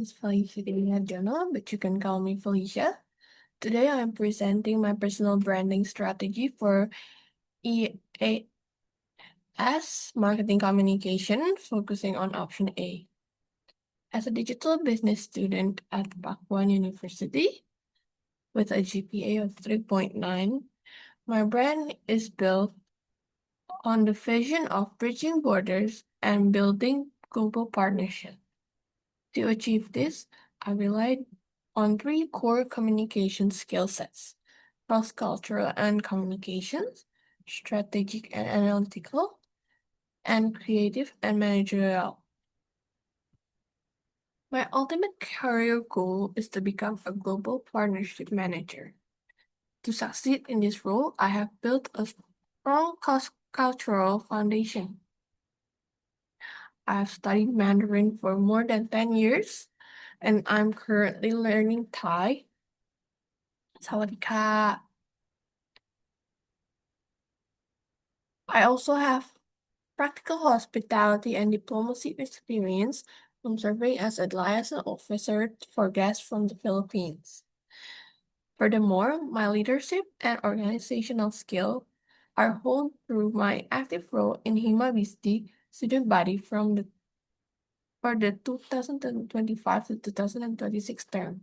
It's HARJONO, but you can call me Felicia. Today I am presenting my personal branding strategy for EAS marketing communication, focusing on option A. As a digital business student at Pakuan University with a GPA of 3.9, my brand is built on the vision of bridging borders and building global partnerships. To achieve this, I relied on three core communication skill sets: cross-cultural and communications, strategic and analytical, and creative and managerial. My ultimate career goal is to become a global partnership manager. To succeed in this role, I have built a strong cultural foundation. I have studied Mandarin for more than 10 years, and I'm currently learning Thai. Sawadika. I also have practical hospitality and diplomacy experience from serving as a liaison officer for guests from the Philippines. Furthermore, my leadership and organizational skill are honed through my active role in Himabisdi student body for the 2025 to 2026 term.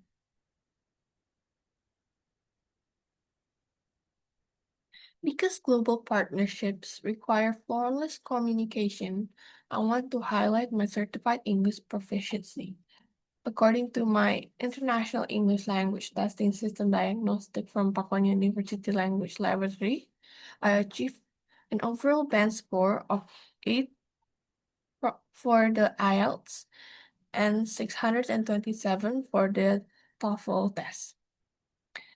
Because global partnerships require flawless communication, I want to highlight my certified English proficiency. According to my International English Language Testing System diagnostic from Pakuan University Language Laboratory, I achieved an overall band score of 8 for the IELTS and 627 for the TOEFL test.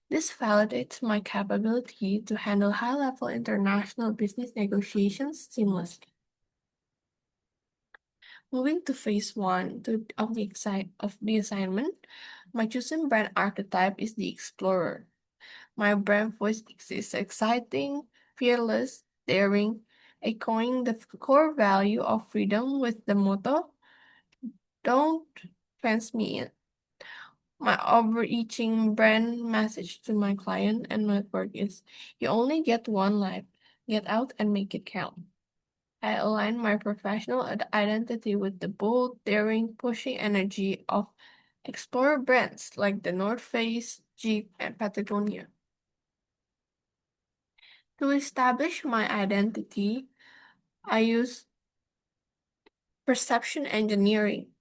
This validates my capability to handle high-level international business negotiations seamlessly. Moving to phase one of the assignment, my chosen brand archetype is the explorer. My brand voice is exciting, fearless, daring, echoing the core value of freedom with the motto, "Don't fence me in." My overreaching brand message to my client and network is, "You only get one life. Get out and make it count." I align my professional identity with the bold, daring, pushing energy of explorer brands like the North Face, Jeep, and Patagonia. To establish my identity, I use perception engineering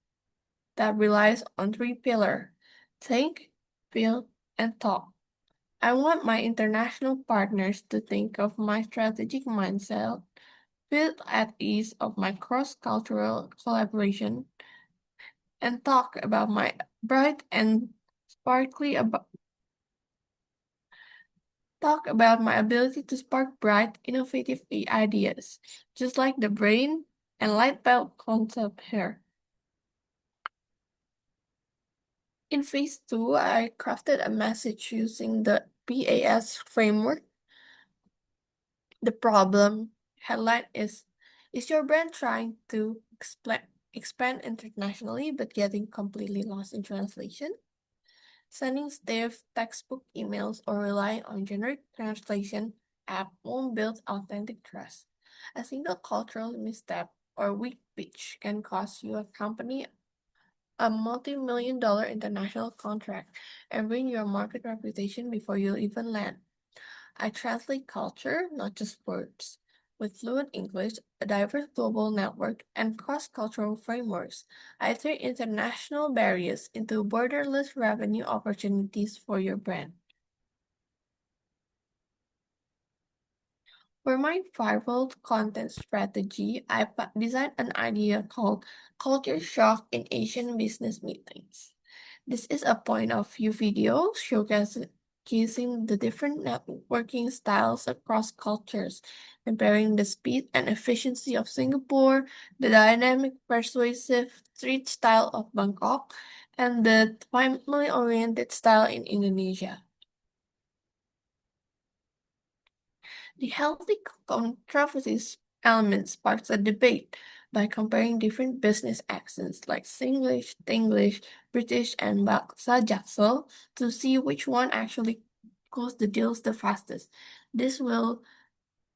that relies on three pillars: think, feel, and talk. I want my international partners to think of my strategic mindset, feel at ease of my cross-cultural collaboration, and talk about my bright and sparkly about talk about my ability to spark bright, innovative ideas, just like the brain and light bulb concept here. In phase two, I crafted a message using the PAS framework. The problem headline is your brand trying to expand internationally but getting completely lost in translation? Sending stiff textbook emails or relying on generic translation app won't build authentic trust. A single cultural misstep or weak pitch can cost your company a multi-million-dollar international contract and ruin your market reputation before you even land. I translate culture, not just words. With fluent English, a diverse global network, and cross-cultural frameworks, I turn international barriers into borderless revenue opportunities for your brand. For my viral content strategy, I designed an idea called Culture Shock in Asian Business Meetings. This is a point of view video showcasing the different networking styles across cultures, comparing the speed and efficiency of Singapore, the dynamic, persuasive street style of Bangkok, and the family-oriented style in Indonesia. The healthy controversies element sparks a debate. by comparing different business accents like Singlish, Tinglish, British, and Bahasa Jaksel to see which one actually close the deals the fastest. This will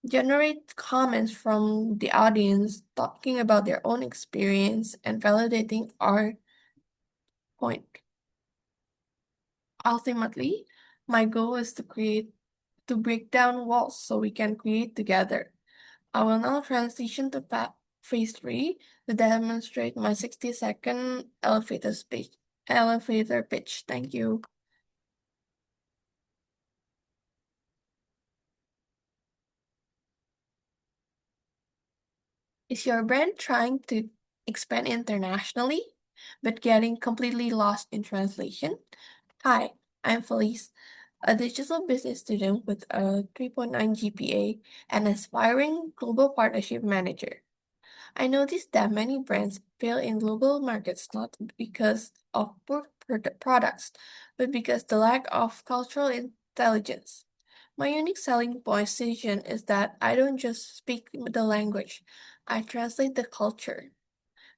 generate comments from the audience talking about their own experience and validating our point. Ultimately, my goal is to break down walls so we can create together. I will now transition to phase 3 to demonstrate my 60-second elevator pitch. Thank you. Is your brand trying to expand internationally, but getting completely lost in translation? Hi, I'm Felice, a digital business student with a 3.9 GPA and aspiring global partnership manager. I noticed that many brands fail in global markets not because of poor products, but because the lack of cultural intelligence. My unique selling position is that I don't just speak the language, I translate the culture.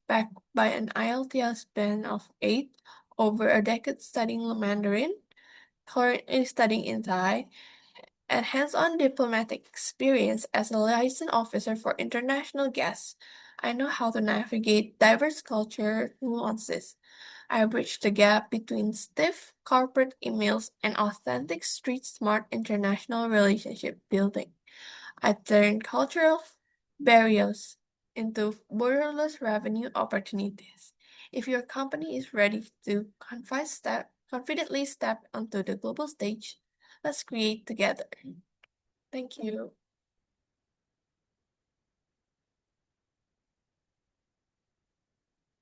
Backed by an IELTS span of 8, over a decade studying Mandarin, currently studying in Thai, and hands-on diplomatic experience as a liaison officer for international guests, I know how to navigate diverse culture nuances. I bridge the gap between stiff corporate emails and authentic street-smart international relationship building. I turn cultural barriers into borderless revenue opportunities. If your company is ready to confidently step onto the global stage, let's create together. Thank you.